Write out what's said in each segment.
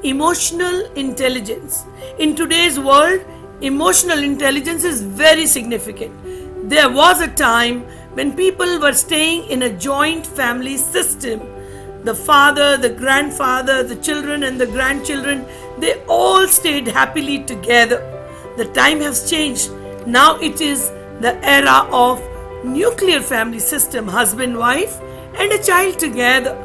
Emotional intelligence. In today's world, emotional intelligence is very significant. There was a time when people were staying in a joint family system. The father, the grandfather, the children, and the grandchildren, they all stayed happily together. The time has changed. Now it is the era of nuclear family system, husband, wife, and a child together.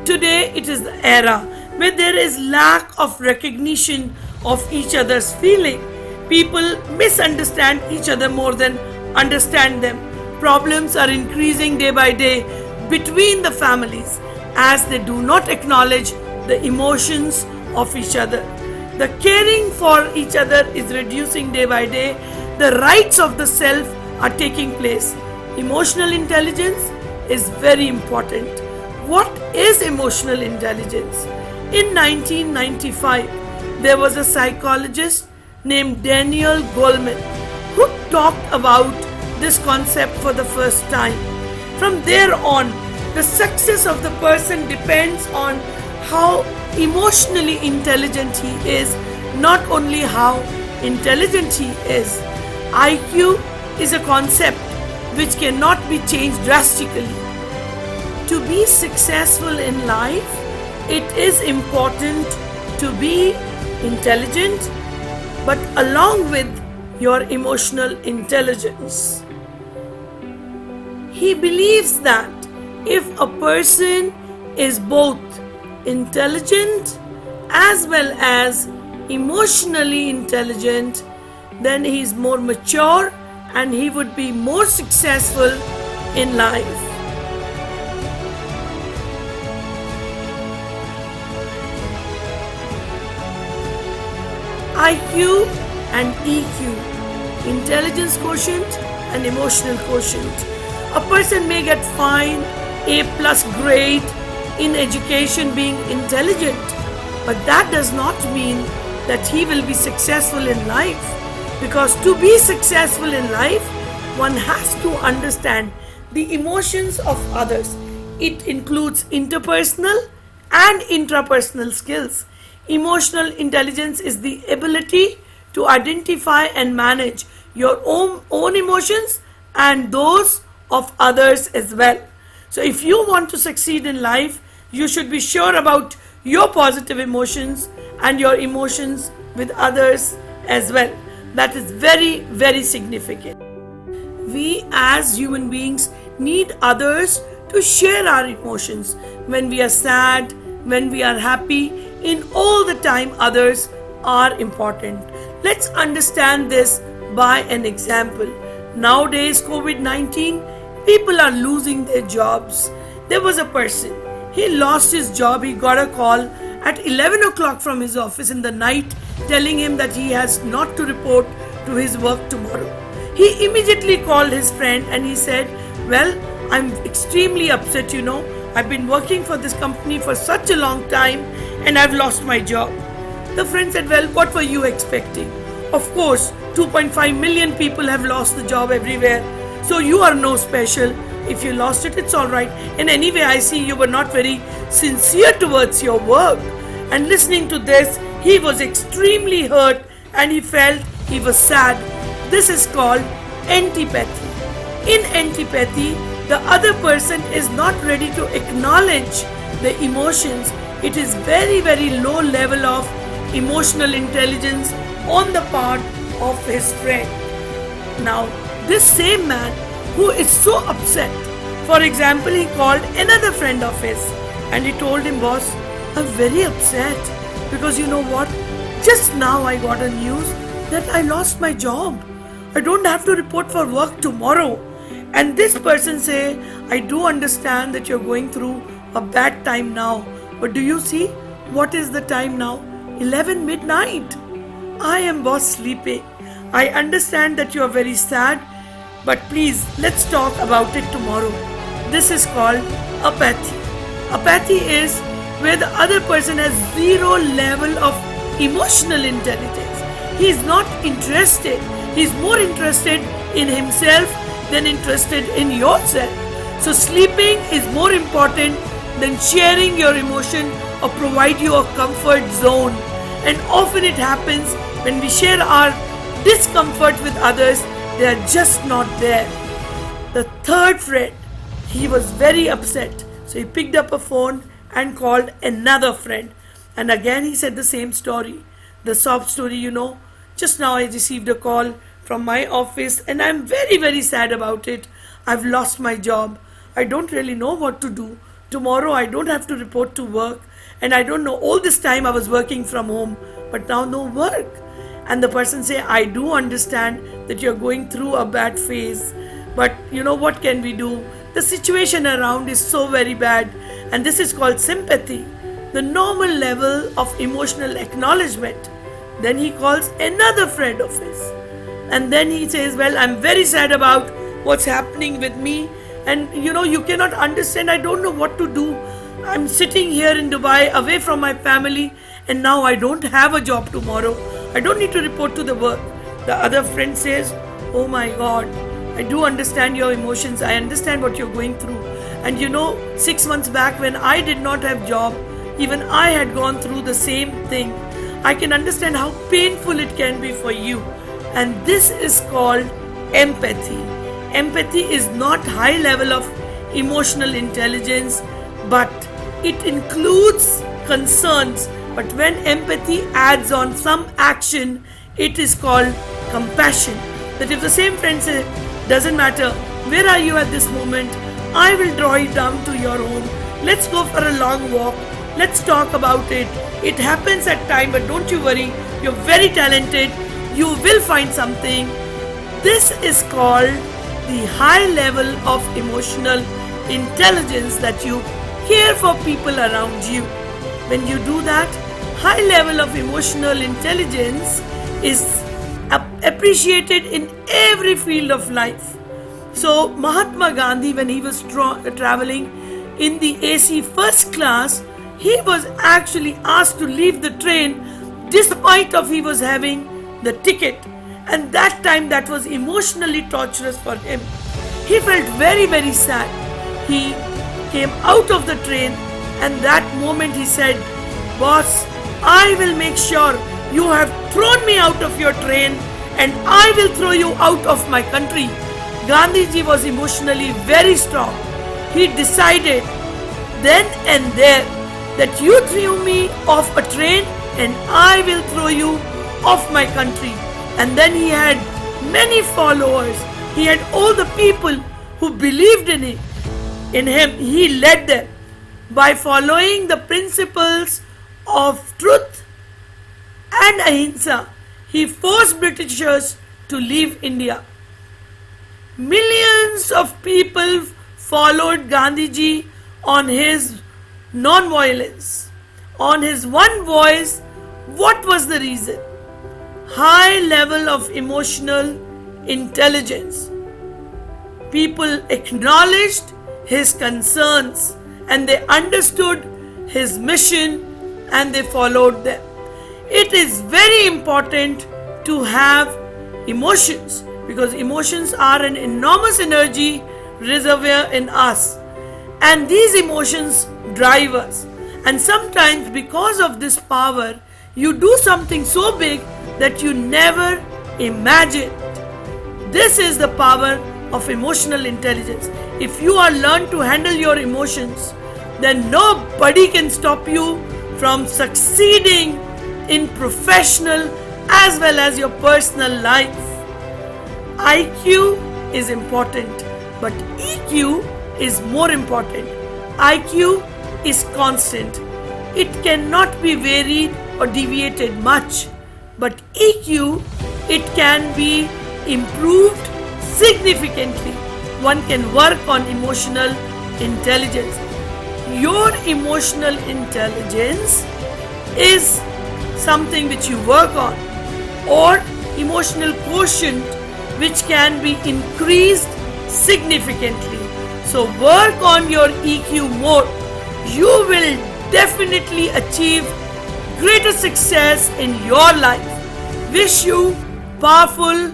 Today it is the era where there is lack of recognition of each other's feeling. People misunderstand each other more than understand them. Problems are increasing day by day between the families as they do not acknowledge the emotions of each other. The caring for each other is reducing day by day. The rights of the self are taking place. Emotional intelligence is very important. What is emotional intelligence? In 1995, there was a psychologist named Daniel Goleman who talked about this concept for the first time. From there on, the success of the person depends on how emotionally intelligent he is, not only how intelligent he is. IQ is a concept which cannot be changed drastically. To be successful in life, it is important to be intelligent, but along with your emotional intelligence. He believes that if a person is both intelligent as well as emotionally intelligent, then he is more mature and he would be more successful in life. IQ and EQ, intelligence quotient and emotional quotient. A person may get fine A+ grade in education being intelligent, but that does not mean that he will be successful in life, because to be successful in life, one has to understand the emotions of others. It includes interpersonal and intrapersonal skills. Emotional intelligence is the ability to identify and manage your own emotions and those of others as well. So if you want to succeed in life, you should be sure about your positive emotions and your emotions with others as well. That is very, very significant. We as human beings need others to share our emotions. When we are sad, when we are happy, in all the time others are important. Let's understand this by an example. Nowadays, COVID-19, people are losing their jobs. There was a person, he lost his job. He got a call at 11 o'clock from his office in the night telling him that he has not to report to his work tomorrow. He immediately called his friend and he said, well, I'm extremely upset, I've been working for this company for such a long time and I've lost my job. The friend said, well, what were you expecting? Of course, 2.5 million people have lost the job everywhere. So you are no special. If you lost it, it's alright. And anyway, I see you were not very sincere towards your work. And listening to this, he was extremely hurt and he felt he was sad. This is called antipathy. In antipathy, the other person is not ready to acknowledge the emotions. It is very, very low level of emotional intelligence on the part of his friend. Now, this same man who is so upset, for example, he called another friend of his and he told him, boss, I'm very upset because you know what? Just now I got a news that I lost my job. I don't have to report for work tomorrow. And this person say, I do understand that you're going through a bad time now. But do you see what is the time now? 11 midnight. I am boss sleeping. I understand that you are very sad, but please let's talk about it tomorrow. This is called apathy. Apathy is where the other person has zero level of emotional intelligence. He is not interested. He is more interested in himself than interested in yourself. So sleeping is more important than sharing your emotion or provide you a comfort zone. And often it happens when we share our discomfort with others, they are just not there. The third friend, he was very upset. So he picked up a phone and called another friend. And again he said the same story. The sob story, Just now I received a call from my office and I'm very, very sad about it. I've lost my job. I don't really know what to do. Tomorrow I don't have to report to work. And I don't know, all this time I was working from home, but now no work. And the person say, I do understand that you're going through a bad phase, but what can we do? The situation around is so very bad, and this is called sympathy, the normal level of emotional acknowledgement. Then he calls another friend of his, and then he says, well, I'm very sad about what's happening with me, and you cannot understand, I don't know what to do. I'm sitting here in Dubai away from my family, and now I don't have a job tomorrow. I don't need to report to the work. The other friend says, oh my God, I do understand your emotions. I understand what you're going through. And 6 months back when I did not have job, even I had gone through the same thing. I can understand how painful it can be for you. And this is called empathy. Empathy is not high level of emotional intelligence, but it includes concerns. But when empathy adds on some action, it is called compassion. That if the same friend says, doesn't matter, where are you at this moment? I will draw you down to your home. Let's go for a long walk. Let's talk about it. It happens at time, but don't you worry. You're very talented. You will find something. This is called the high level of emotional intelligence, that you care for people around you. When you do that, high level of emotional intelligence is appreciated in every field of life. So Mahatma Gandhi, when he was traveling in the AC first class, he was actually asked to leave the train despite of he was having the ticket, and that time that was emotionally torturous for him. He felt very, very sad. He came out of the train, and that moment he said, boss, I will make sure you have thrown me out of your train, and I will throw you out of my country. Gandhiji was emotionally very strong. He decided then and there that you threw me off a train and I will throw you off my country. And then he had many followers. He had all the people who believed in him. He led them by following the principles of truth and ahimsa. He forced Britishers to leave India. Millions of people followed Gandhiji on his non-violence, on his one voice. What was the reason? High level of emotional intelligence. People acknowledged his concerns and they understood his mission and they followed them. It is very important to have emotions, because emotions are an enormous energy reservoir in us, and these emotions drive us. And sometimes because of this power, you do something so big that you never imagined. This is the power of emotional intelligence. If you are learned to handle your emotions, then nobody can stop you from succeeding in professional as well as your personal life. IQ is important, but EQ is more important. IQ is constant. It cannot be varied or deviated much. But EQ, it can be improved significantly. One can work on emotional intelligence. Your emotional intelligence is something which you work on, or emotional quotient which can be increased significantly. So work on your EQ more. You will definitely achieve greater success in your life. Wish you powerful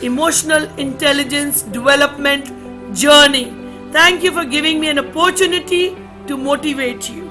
emotional intelligence development journey. Thank you for giving me an opportunity to motivate you.